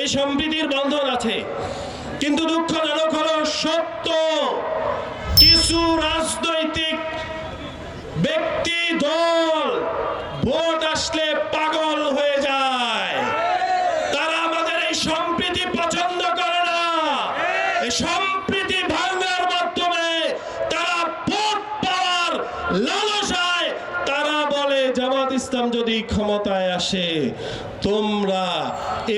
এই সম্প্রীতির বন্ধন আছে। কিন্তু দুঃখজনক হলো সত্য, কিছু রাজনৈতিক ব্যক্তি দল ভোট আসলে পাগল হয়ে যায়। তারা আমাদের এই সম্প্রীতি পছন্দ করে না। এই সম্প্রীতি ভাঙার মাধ্যমে তারা ভোট পাওয়ার লালসায় তারা বলে জামাত ইসলাম যদি ক্ষমতায় আসে তোমরা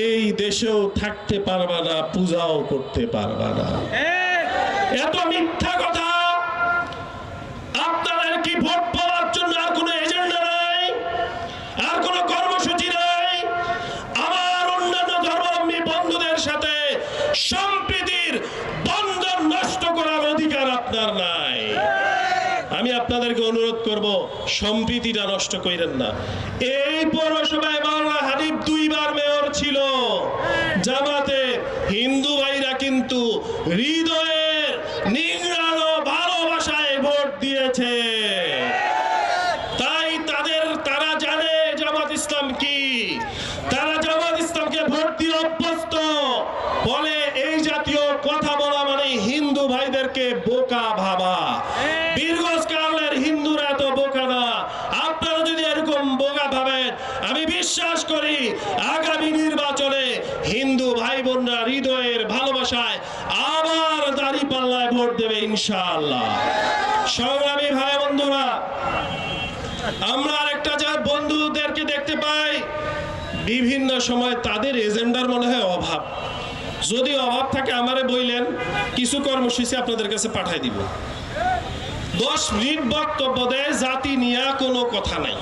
এই দেশেও থাকতে পারবা না, পূজাও করতে পারবা না। এত মিথ্যা কথা। আপনাদের কি ভোট পাওয়ার জন্য আর কোনো এজেন্ডা নাই, আর কোনো কর্মসূচি নাই? আমার অন্যান্য ধর্মাবলম্বী বন্ধুদের সাথে সম্প্রীতির বন্ধন নষ্ট করার অধিকার আপনার নাই। আমি আপনাদেরকে অনুরোধ করব, সম্প্রীতিটা নষ্ট করেন না। এই পৌরসভায় মাওলানা হানিফ 2 বার মেয়র ছিল। জামাতে হিন্দু ভাইরা কিন্তু হৃদয়ের নিংড়ানো ভালোবাসায় ভোট দিয়েছে। তাই তারা জানে জামাত ইসলাম কি। তারা জামাত ইসলামকে ভোট দিয়ে অভ্যস্ত। বলে এই জাতীয় কথা বলা মানে হিন্দু ভাইদেরকে বোকা ভাবা। বীরগঞ্জ কাউলের হিন্দুরা এত বোকা না। আপনারা যদি এরকম বোকা ভাবেন, আমি বিশ্বাস করি আগামী নির্বাচনে হিন্দু ভাই বোনরা হৃদয়ের ভালোবাসায় আবার দাঁড়িপাল্লায় ভোট দেবে ইনশাআল্লাহ। সংগ্রামী ভাই বন্ধুরা, আমরা আরেকটা যা বন্ধুদেরকে দেখতে পাই, বিভিন্ন সময় তাদের এজেন্ডার মনে হয় অভাব। যদি অভাব থাকে আমারে বললেন, কিছু কর্মসূচি আপনাদের কাছে পাঠাই দিব। 10 মিনিট বক্তব্য দেয়, জাতি নিয়ে কোনো কথা নাই।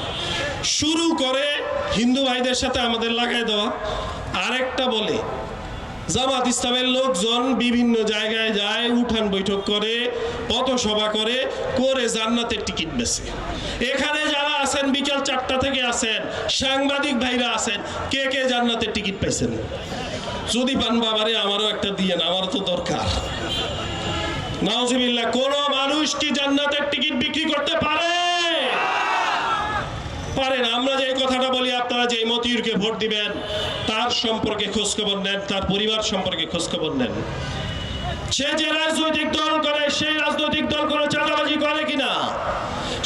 শুরু করে হিন্দু ভাইদের সাথে আমাদের লাগাই দেওয়া। আরেকটা বলে জামাত ইসলামের লোকজন বিভিন্ন জায়গায় যায়, উঠান বৈঠক করে, পথসভা করে জান্নাতের টিকিট বেচে। এখানে যারা আছেন বিকাল 4টা থেকে আছেন, সাংবাদিক ভাইরা আছেন, কে জান্নাতের টিকিট পাইছেন? যদি পান বাবারে আমারও একটা দিয়েন, আমার তো দরকার। নাউজুবিল্লাহ, কোন মানুষ কি জান্নাতের টিকিট বিক্রি করতে পারে? পারেন। আমরা যে কথাটা বলি, আপনারা যে মতিউরকে ভোট দিবেন তার সম্পর্কে খোঁজখবর নেন, তার পরিবার সম্পর্কে খোঁজখবর নেন। সে যে রাজনৈতিক দল করে, সেই রাজনৈতিক দল কোনো চাঁদাবাজি করে কিনা?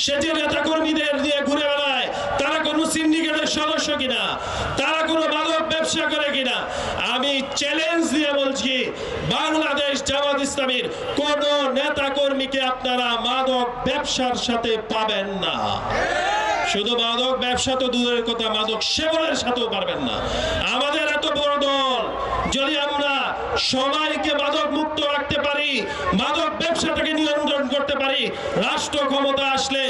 সে যে নেতা কর্মীদের দিয়ে ঘুরে বেড়ায়, তারা কোনো সিন্ডিকেটের সদস্য কিনা? তারা কোনো মাদক ব্যবসা করে কিনা? আমি চ্যালেঞ্জ দিয়ে বলছি, বাংলাদেশ জামাত ইসলামীর কোন নেতা কর্মীকে আপনারা মাদক ব্যবসার সাথে পাবেন না। শুধু মাদক ব্যবসা তো দূরের কথা, মাদক সেবনের সাথেও পারবেন না। আমাদের এত বড় দল, যদি আমরা সবাইকে মাদক মুক্ত রাখতে পারি, মাদক ব্যবসাটাকে নিয়ন্ত্রণ করতে পারি, রাষ্ট্র ক্ষমতা আসলে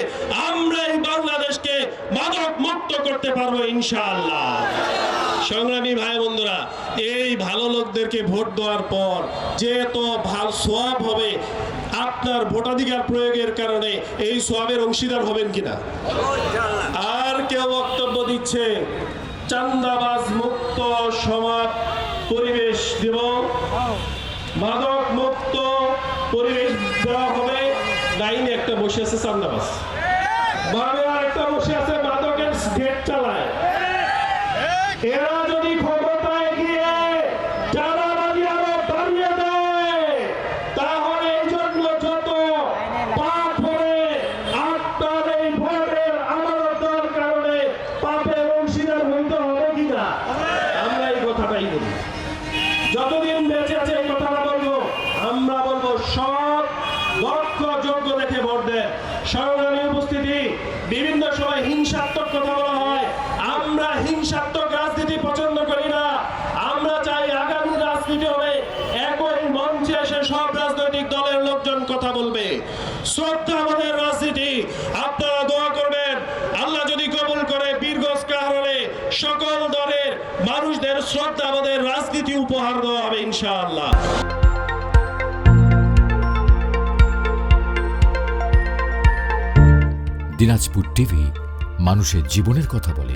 আমরা এই বাংলাদেশকে মাদক মুক্ত করতে পারবো ইনশাআল্লাহ। সংগ্রামী ভাই বন্ধুরা, এই ভালো লোকদেরকে ভোট দেওয়ার পর যে তো ভালো সওয়াব হবে, আপনার ভোটাধিকার প্রয়োগের কারণে এই সওয়াবের অংশীদার হবেন কিনা? আর কেউ বক্তব্য দিচ্ছে চাঁদাবাজ মুক্ত সমাজ পরিবেশ দেব, মাদক মুক্ত পরিবেশ দেওয়া হবে। লাইনে একটা বসে আছে চাঁদাবাজ, বামে আর একটা বসে আছে মাদকের গেট চালায়। এরা যদি ক্ষমতায় গিয়ে চাঁদাবাজি আরো বাড়িয়ে দেয়, তাহলে এই জন্য যত পাপ হবে, আপনার এই ভোটের আমানত দেওয়ার কারণে পাপের অংশীদার হইতে হবে কিনা? আমরা এই কথাটাই বলি, যতদিন বেঁচে আছে এই কথাটা বলবো। আমরা বলবো সৎ, দক্ষ, যোগ্য দেখে ভোট দেন। সংগ্রামী উপস্থিতি, বিভিন্ন সময় হিংসাত্মক কথা বলা হয়। আমরা হিংসাত্মক রাজনীতি পছন্দ করি না। আমরা চাই আগামী রাজনীতি হবে একই মঞ্চে এসে সব রাজনৈতিক দলের লোকজন কথা বলবে। শ্রদ্ধা আমাদের রাজনীতি। আপনারা দোয়া করবেন, আল্লাহ যদি কবুল করে বীরগঞ্জ কাহারোলে সকল দলের মানুষদের শ্রদ্ধা আমাদের রাজনীতি উপহার দেওয়া হবে ইনশাআল্লাহ। দিনাজপুর টিভি, মানুষের জীবনের কথা বলে।